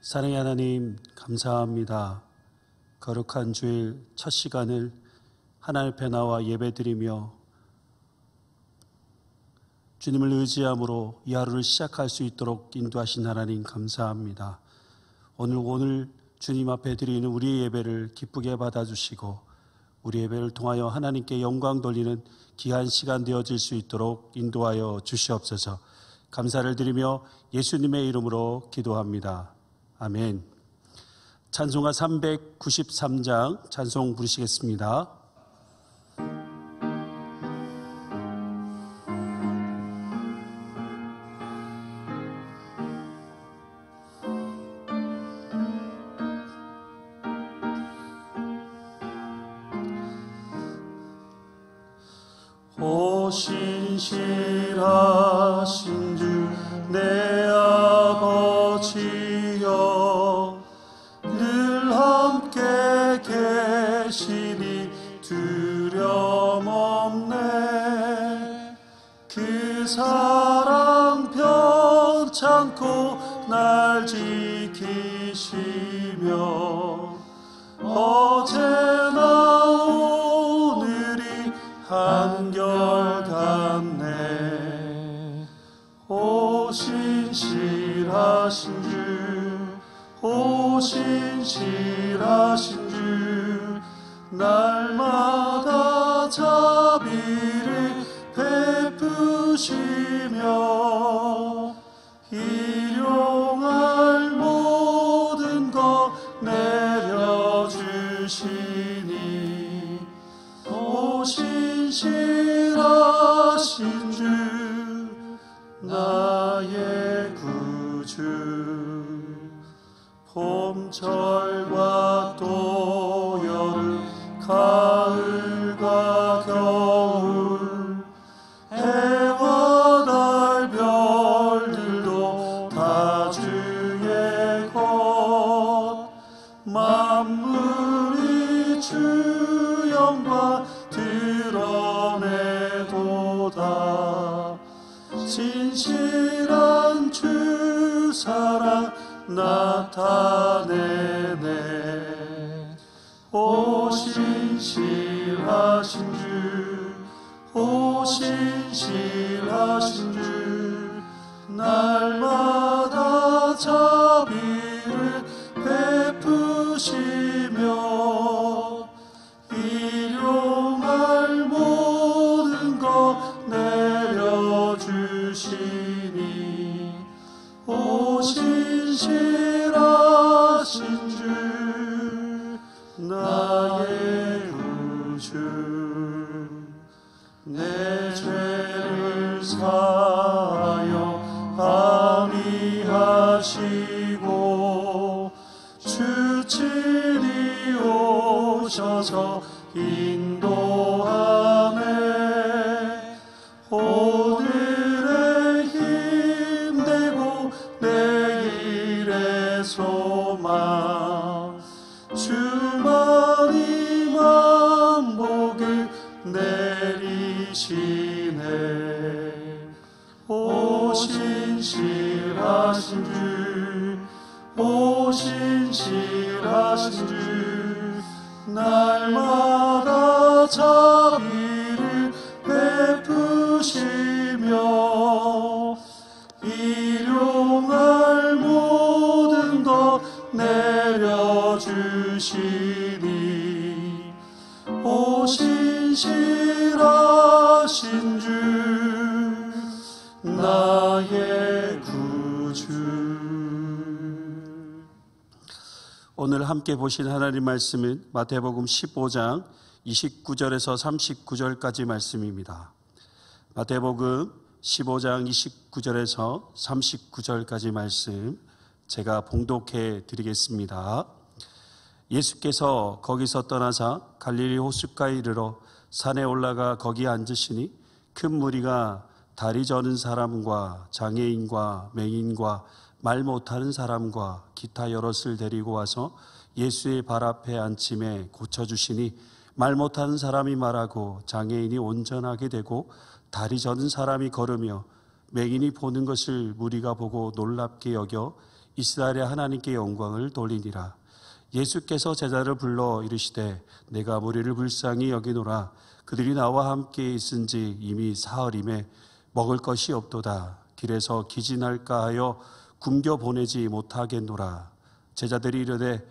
사랑의 하나님, 감사합니다. 거룩한 주일 첫 시간을 하나님 앞에 나와 예배드리며 주님을 의지함으로 이 하루를 시작할 수 있도록 인도하신 하나님 감사합니다. 오늘 주님 앞에 드리는 우리의 예배를 기쁘게 받아주시고 우리 예배를 통하여 하나님께 영광 돌리는 귀한 시간 되어질 수 있도록 인도하여 주시옵소서. 감사를 드리며 예수님의 이름으로 기도합니다. 아멘. 찬송가 393장 찬송 부르시겠습니다. 오 신실하신 주 내 아버지여, 늘 함께 계시니 두려움 없네. 그 사랑 편찮고 날 지키시며 어제나 오늘이 한결같네. 오 신실하신 주, 오 신실하신 주, 날마다 자비를 베푸시며 일용할 모든 것 내려주시니 오 신실하신 주 나의 구주. 봄철과 또 여름 가을과 겨울 해와 달 별들도 다 주의 것. 만물이 주 영광 드러내도다. 진실한 주 사랑 나타내네. 오 신실하신 주, 오 신실하신 주, 날마다 자비를 베푸시며 일용할 모든 것 내려주시니 오 신실하신 주 나의 구주. 내 죄를 사하여 합의하시고 주 친히 오셔서 인도하네. 오늘의 힘되고 내일의 소망 주만이 만복을 내리시네. 오 신실하신 주, 오 신실하신 주, 날마다 자비를 베푸시며 일용할 모든 것 내려주시니 오 신실하신 주 나의 구주. 오늘 함께 보신 하나님 말씀은 마태복음 15장 29절에서 39절까지 말씀입니다. 마태복음 15장 29절에서 39절까지 말씀 제가 봉독해 드리겠습니다. 예수께서 거기서 떠나사 갈릴리 호숫가에 이르러 산에 올라가 거기 앉으시니 큰 무리가 다리 저는 사람과 장애인과 맹인과 말 못하는 사람과 기타 여럿을 데리고 와서 예수의 발 앞에 앉힘에 고쳐주시니 말 못하는 사람이 말하고 장애인이 온전하게 되고 다리 저는 사람이 걸으며 맹인이 보는 것을 무리가 보고 놀랍게 여겨 이스라엘의 하나님께 영광을 돌리니라. 예수께서 제자를 불러 이르시되 내가 무리를 불쌍히 여기노라. 그들이 나와 함께 있은지 이미 사흘임에 먹을 것이 없도다. 길에서 기진할까 하여 굶겨 보내지 못하겠노라. 제자들이 이르되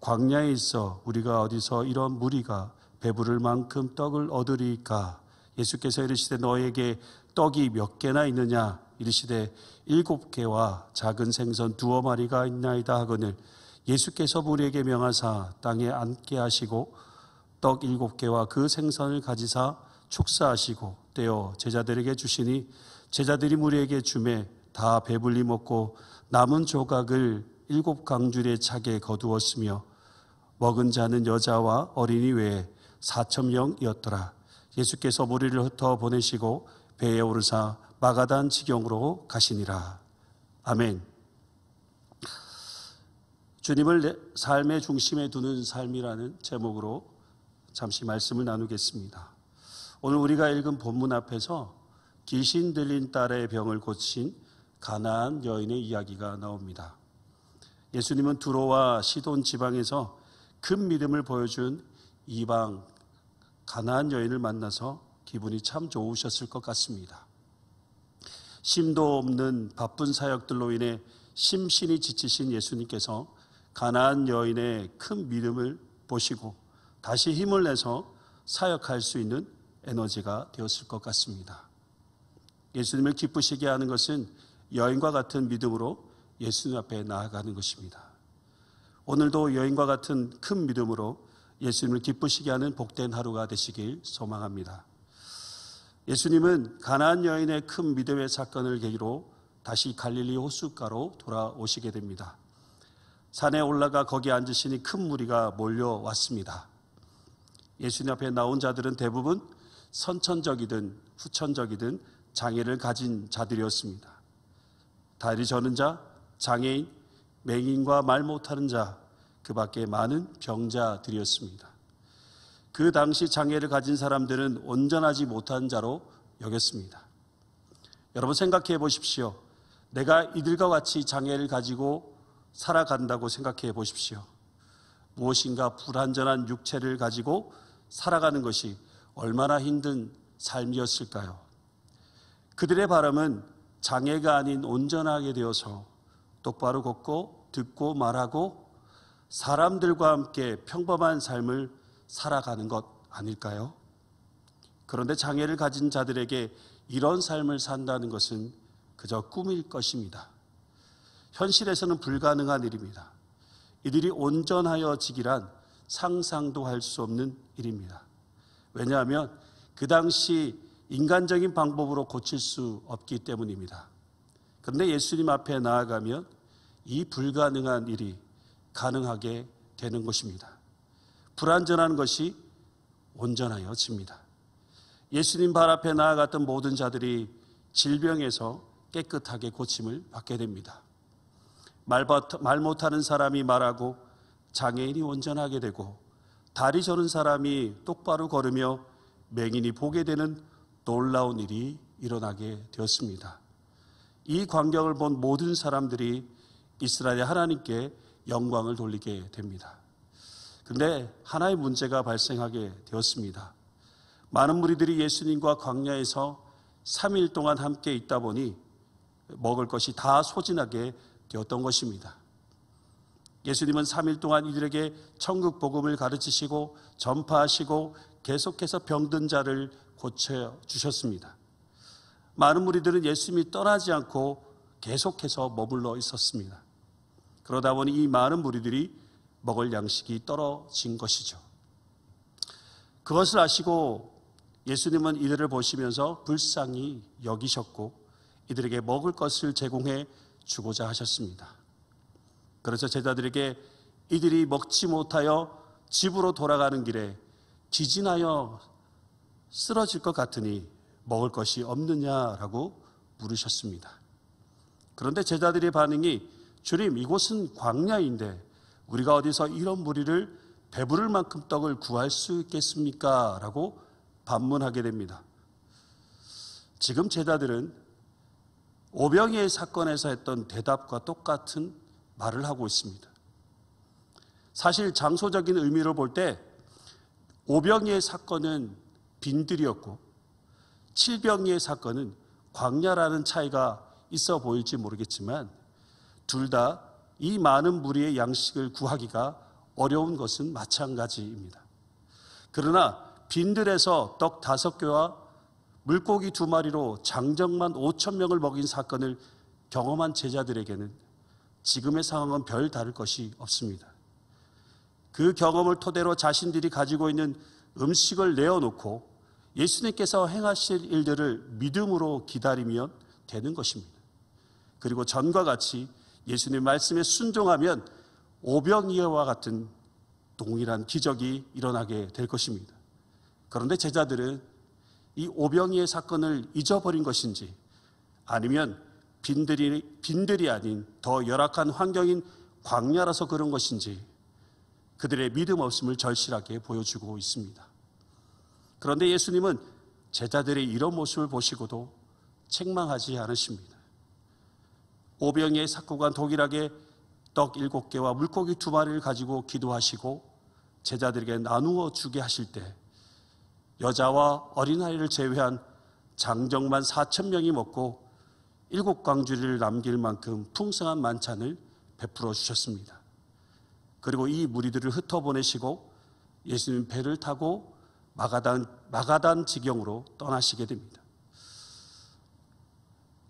광야에 있어 우리가 어디서 이런 무리가 배부를 만큼 떡을 얻으리까? 예수께서 이르시되 너에게 떡이 몇 개나 있느냐? 이르시되 7개와 작은 생선 2마리가 있나이다 하거늘 예수께서 무리에게 명하사 땅에 앉게 하시고 떡 7개와 그 생선을 가지사 축사하시고 떼어 제자들에게 주시니 제자들이 무리에게 주매 다 배불리 먹고 남은 조각을 7강줄에 차게 거두었으며 먹은 자는 여자와 어린이 외에 4,000명이었더라. 예수께서 무리를 흩어 보내시고 배에 오르사 마가단 지경으로 가시니라. 아멘. 주님을 내 삶의 중심에 두는 삶이라는 제목으로 잠시 말씀을 나누겠습니다. 오늘 우리가 읽은 본문 앞에서 귀신 들린 딸의 병을 고친 가나안 여인의 이야기가 나옵니다. 예수님은 두로와 시돈 지방에서 큰 믿음을 보여준 이방 가나안 여인을 만나서 기분이 참 좋으셨을 것 같습니다. 심도 없는 바쁜 사역들로 인해 심신이 지치신 예수님께서 가나안 여인의 큰 믿음을 보시고 다시 힘을 내서 사역할 수 있는 에너지가 되었을 것 같습니다. 예수님을 기쁘시게 하는 것은 여인과 같은 믿음으로 예수님 앞에 나아가는 것입니다. 오늘도 여인과 같은 큰 믿음으로 예수님을 기쁘시게 하는 복된 하루가 되시길 소망합니다. 예수님은 가나안 여인의 큰 믿음의 사건을 계기로 다시 갈릴리 호숫가로 돌아오시게 됩니다. 산에 올라가 거기 앉으시니 큰 무리가 몰려왔습니다. 예수님 앞에 나온 자들은 대부분 선천적이든 후천적이든 장애를 가진 자들이었습니다. 다리 저는 자, 장애인, 맹인과 말 못하는 자, 그 밖에 많은 병자들이었습니다. 그 당시 장애를 가진 사람들은 온전하지 못한 자로 여겼습니다. 여러분 생각해 보십시오. 내가 이들과 같이 장애를 가지고 살아간다고 생각해 보십시오. 무엇인가 불완전한 육체를 가지고 살아가는 것이 얼마나 힘든 삶이었을까요? 그들의 바람은 장애가 아닌 온전하게 되어서 똑바로 걷고 듣고 말하고 사람들과 함께 평범한 삶을 살아가는 것 아닐까요? 그런데 장애를 가진 자들에게 이런 삶을 산다는 것은 그저 꿈일 것입니다. 현실에서는 불가능한 일입니다. 이들이 온전하여지기란 상상도 할 수 없는 일입니다. 왜냐하면 그 당시 인간적인 방법으로 고칠 수 없기 때문입니다. 그런데 예수님 앞에 나아가면 이 불가능한 일이 가능하게 되는 것입니다. 불완전한 것이 온전하여집니다. 예수님 발 앞에 나아갔던 모든 자들이 질병에서 깨끗하게 고침을 받게 됩니다. 말 못하는 사람이 말하고 장애인이 온전하게 되고 다리 저는 사람이 똑바로 걸으며 맹인이 보게 되는 놀라운 일이 일어나게 되었습니다. 이 광경을 본 모든 사람들이 이스라엘의 하나님께 영광을 돌리게 됩니다. 그런데 하나의 문제가 발생하게 되었습니다. 많은 무리들이 예수님과 광야에서 3일 동안 함께 있다 보니 먹을 것이 다 소진하게 되었던 것입니다. 예수님은 3일 동안 이들에게 천국 복음을 가르치시고 전파하시고 계속해서 병든 자를 고쳐주셨습니다. 많은 무리들은 예수님이 떠나지 않고 계속해서 머물러 있었습니다. 그러다 보니 이 많은 무리들이 먹을 양식이 떨어진 것이죠. 그것을 아시고 예수님은 이들을 보시면서 불쌍히 여기셨고 이들에게 먹을 것을 제공해 주고자 하셨습니다. 그래서 제자들에게 이들이 먹지 못하여 집으로 돌아가는 길에 기진하여 쓰러질 것 같으니 먹을 것이 없느냐라고 물으셨습니다. 그런데 제자들의 반응이 주님, 이곳은 광야인데 우리가 어디서 이런 무리를 배부를 만큼 떡을 구할 수 있겠습니까? 라고 반문하게 됩니다. 지금 제자들은 오병이의 사건에서 했던 대답과 똑같은 말을 하고 있습니다. 사실 장소적인 의미로 볼 때 오병이의 사건은 빈들이었고 칠병이의 사건은 광야라는 차이가 있어 보일지 모르겠지만 둘 다 이 많은 무리의 양식을 구하기가 어려운 것은 마찬가지입니다. 그러나 빈들에서 떡 5개와 물고기 2마리로 장정만 5,000명을 먹인 사건을 경험한 제자들에게는 지금의 상황은 별 다를 것이 없습니다. 그 경험을 토대로 자신들이 가지고 있는 음식을 내어놓고 예수님께서 행하실 일들을 믿음으로 기다리면 되는 것입니다. 그리고 전과 같이 예수님 말씀에 순종하면 오병이어와 같은 동일한 기적이 일어나게 될 것입니다. 그런데 제자들은 이 오병이의 사건을 잊어버린 것인지 아니면 빈들이 아닌 더 열악한 환경인 광야라서 그런 것인지 그들의 믿음 없음을 절실하게 보여주고 있습니다. 그런데 예수님은 제자들의 이런 모습을 보시고도 책망하지 않으십니다. 오병이의 사건과 동일하게 떡 7개와 물고기 2마리를 가지고 기도하시고 제자들에게 나누어 주게 하실 때 여자와 어린아이를 제외한 장정만 4,000명이 먹고 7광주리를 남길 만큼 풍성한 만찬을 베풀어 주셨습니다. 그리고 이 무리들을 흩어보내시고 예수님 배를 타고 마가단 지경으로 떠나시게 됩니다.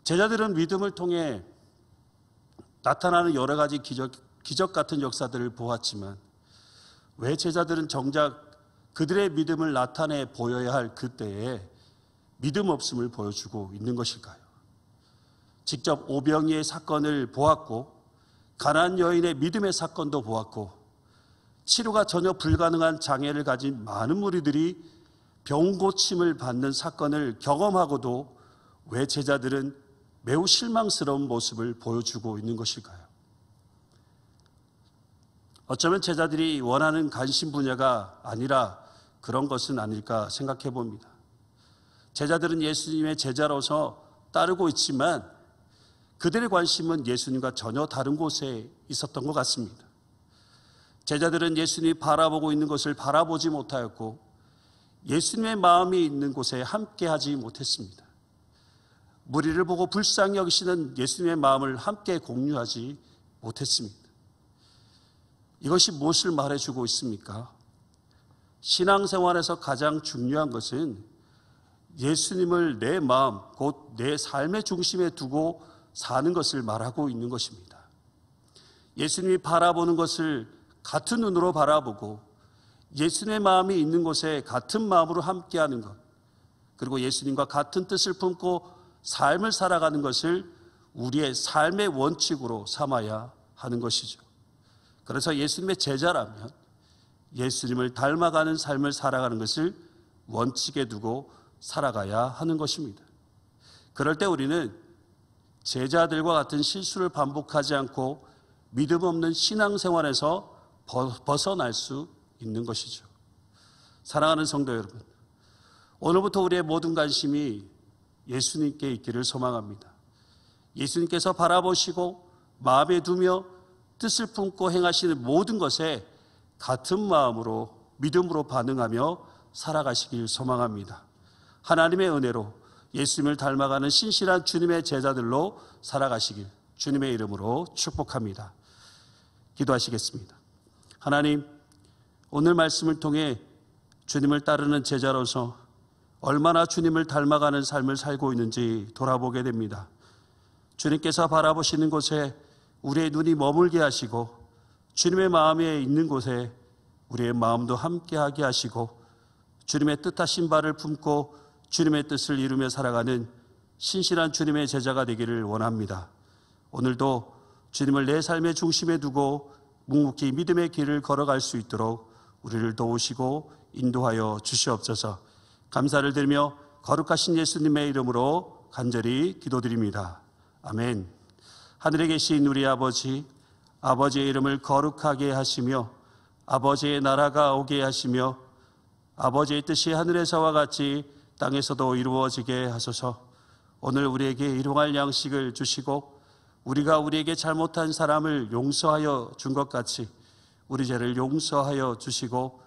제자들은 믿음을 통해 나타나는 여러 가지 기적 같은 역사들을 보았지만 왜 제자들은 정작 그들의 믿음을 나타내 보여야 할 그때에 믿음 없음을 보여주고 있는 것일까요? 직접 오병이의 사건을 보았고 가나안 여인의 믿음의 사건도 보았고 치료가 전혀 불가능한 장애를 가진 많은 무리들이 병 고침을 받는 사건을 경험하고도 왜 제자들은 매우 실망스러운 모습을 보여주고 있는 것일까요? 어쩌면 제자들이 원하는 관심 분야가 아니라 그런 것은 아닐까 생각해 봅니다. 제자들은 예수님의 제자로서 따르고 있지만 그들의 관심은 예수님과 전혀 다른 곳에 있었던 것 같습니다. 제자들은 예수님이 바라보고 있는 것을 바라보지 못하였고 예수님의 마음이 있는 곳에 함께하지 못했습니다. 무리를 보고 불쌍히 여기시는 예수님의 마음을 함께 공유하지 못했습니다. 이것이 무엇을 말해주고 있습니까? 신앙생활에서 가장 중요한 것은 예수님을 내 마음, 곧 내 삶의 중심에 두고 사는 것을 말하고 있는 것입니다. 예수님이 바라보는 것을 같은 눈으로 바라보고 예수님의 마음이 있는 곳에 같은 마음으로 함께하는 것, 그리고 예수님과 같은 뜻을 품고 삶을 살아가는 것을 우리의 삶의 원칙으로 삼아야 하는 것이죠. 그래서 예수님의 제자라면 예수님을 닮아가는 삶을 살아가는 것을 원칙에 두고 살아가야 하는 것입니다. 그럴 때 우리는 제자들과 같은 실수를 반복하지 않고 믿음 없는 신앙생활에서 벗어날 수 있는 것이죠. 사랑하는 성도 여러분, 오늘부터 우리의 모든 관심이 예수님께 있기를 소망합니다. 예수님께서 바라보시고 마음에 두며 뜻을 품고 행하시는 모든 것에 같은 마음으로 믿음으로 반응하며 살아가시길 소망합니다. 하나님의 은혜로 예수님을 닮아가는 신실한 주님의 제자들로 살아가시길 주님의 이름으로 축복합니다. 기도하시겠습니다. 하나님, 오늘 말씀을 통해 주님을 따르는 제자로서 얼마나 주님을 닮아가는 삶을 살고 있는지 돌아보게 됩니다. 주님께서 바라보시는 곳에 우리의 눈이 머물게 하시고 주님의 마음에 있는 곳에 우리의 마음도 함께하게 하시고 주님의 뜻하신 바를 품고 주님의 뜻을 이루며 살아가는 신실한 주님의 제자가 되기를 원합니다. 오늘도 주님을 내 삶의 중심에 두고 묵묵히 믿음의 길을 걸어갈 수 있도록 우리를 도우시고 인도하여 주시옵소서. 감사를 드리며 거룩하신 예수님의 이름으로 간절히 기도드립니다. 아멘. 하늘에 계신 우리 아버지, 아버지의 이름을 거룩하게 하시며 아버지의 나라가 오게 하시며 아버지의 뜻이 하늘에서와 같이 땅에서도 이루어지게 하소서. 오늘 우리에게 일용할 양식을 주시고 우리가 우리에게 잘못한 사람을 용서하여 준 것 같이 우리 죄를 용서하여 주시고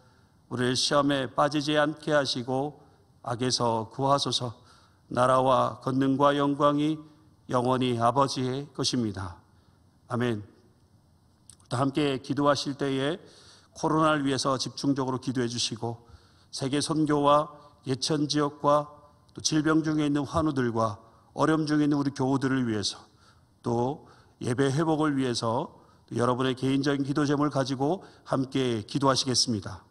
우리를 시험에 빠지지 않게 하시고 악에서 구하소서. 나라와 권능과 영광이 영원히 아버지의 것입니다. 아멘. 또 함께 기도하실 때에 코로나를 위해서 집중적으로 기도해 주시고 세계 선교와 예천 지역과 또 질병 중에 있는 환우들과 어려움 중에 있는 우리 교우들을 위해서 또 예배 회복을 위해서 여러분의 개인적인 기도 제목을 가지고 함께 기도하시겠습니다.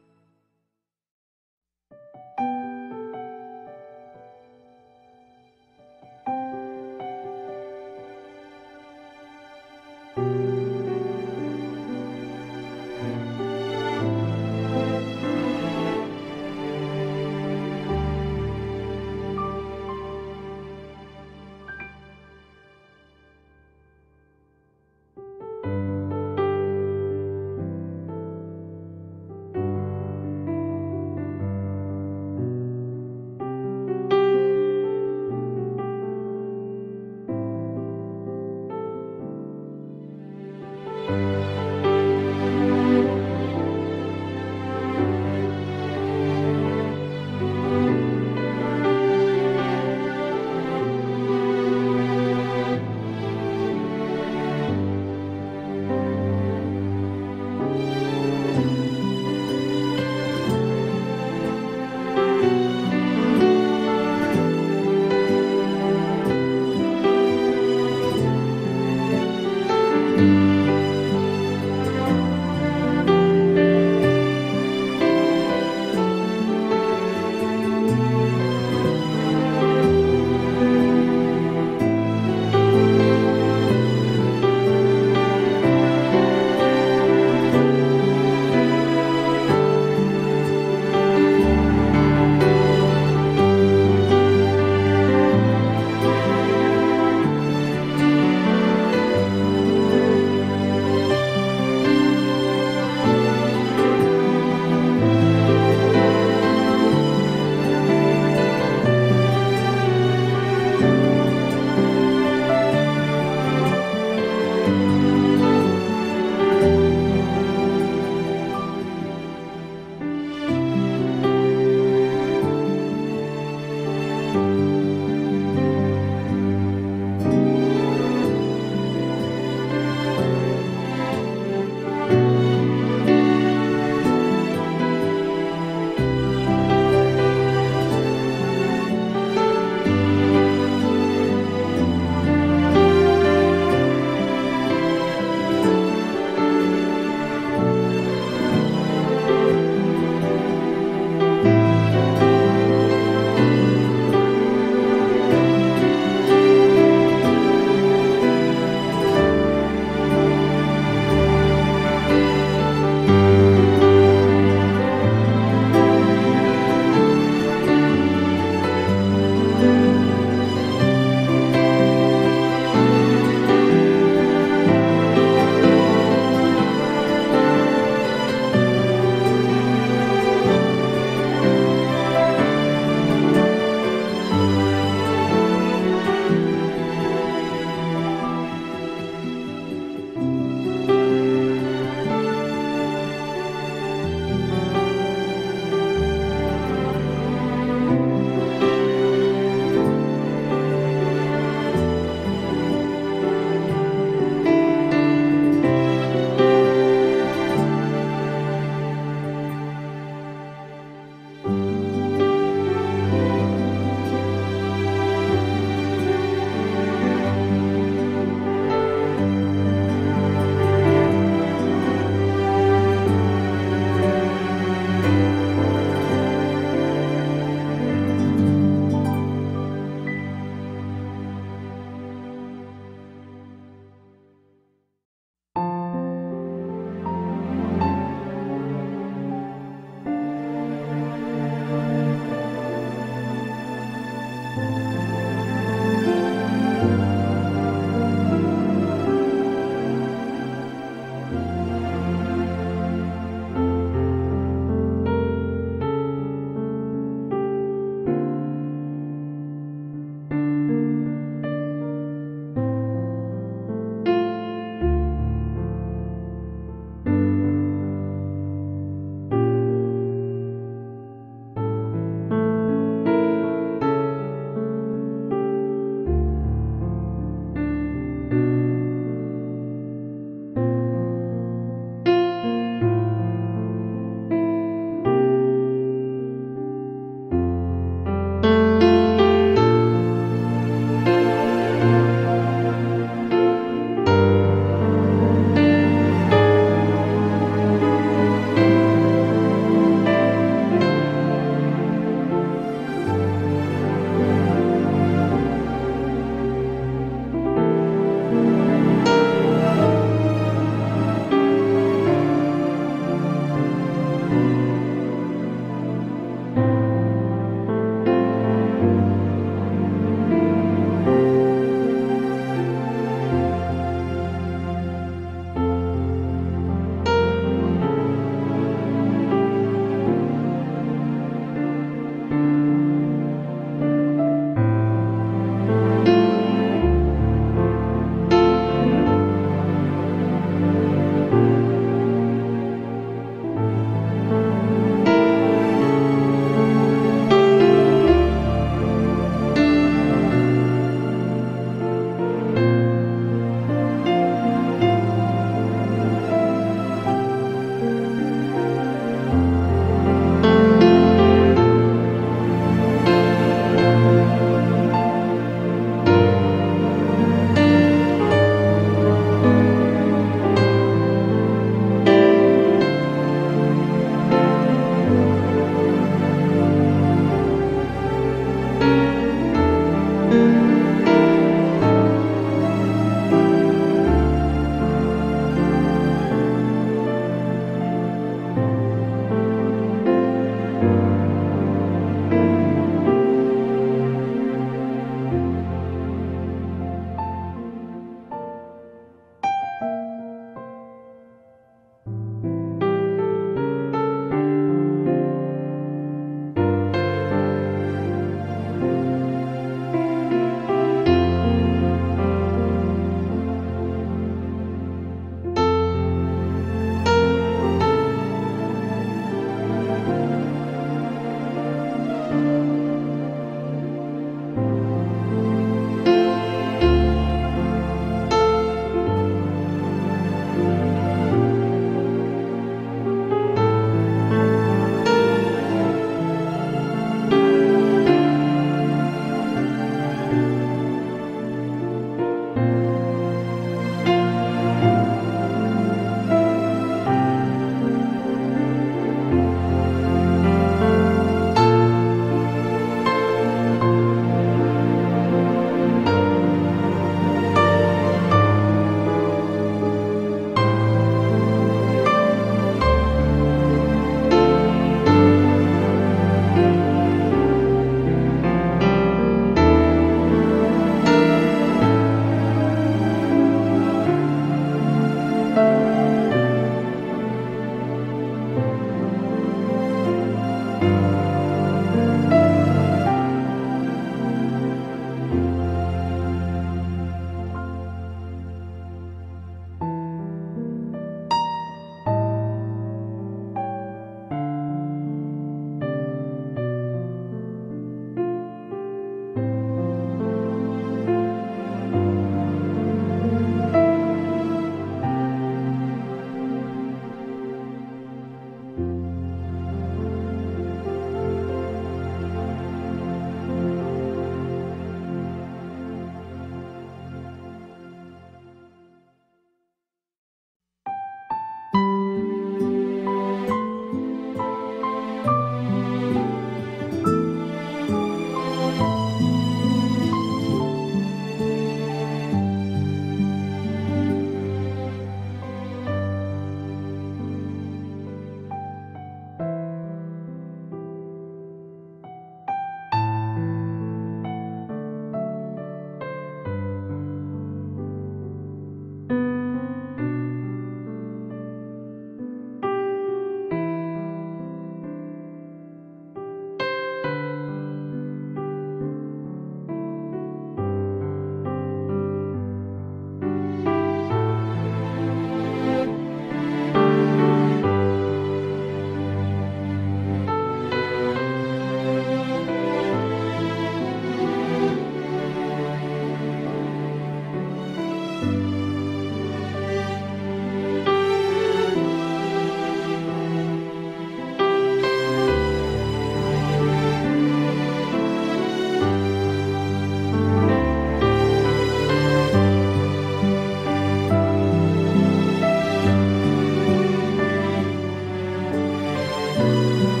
주시옵소서.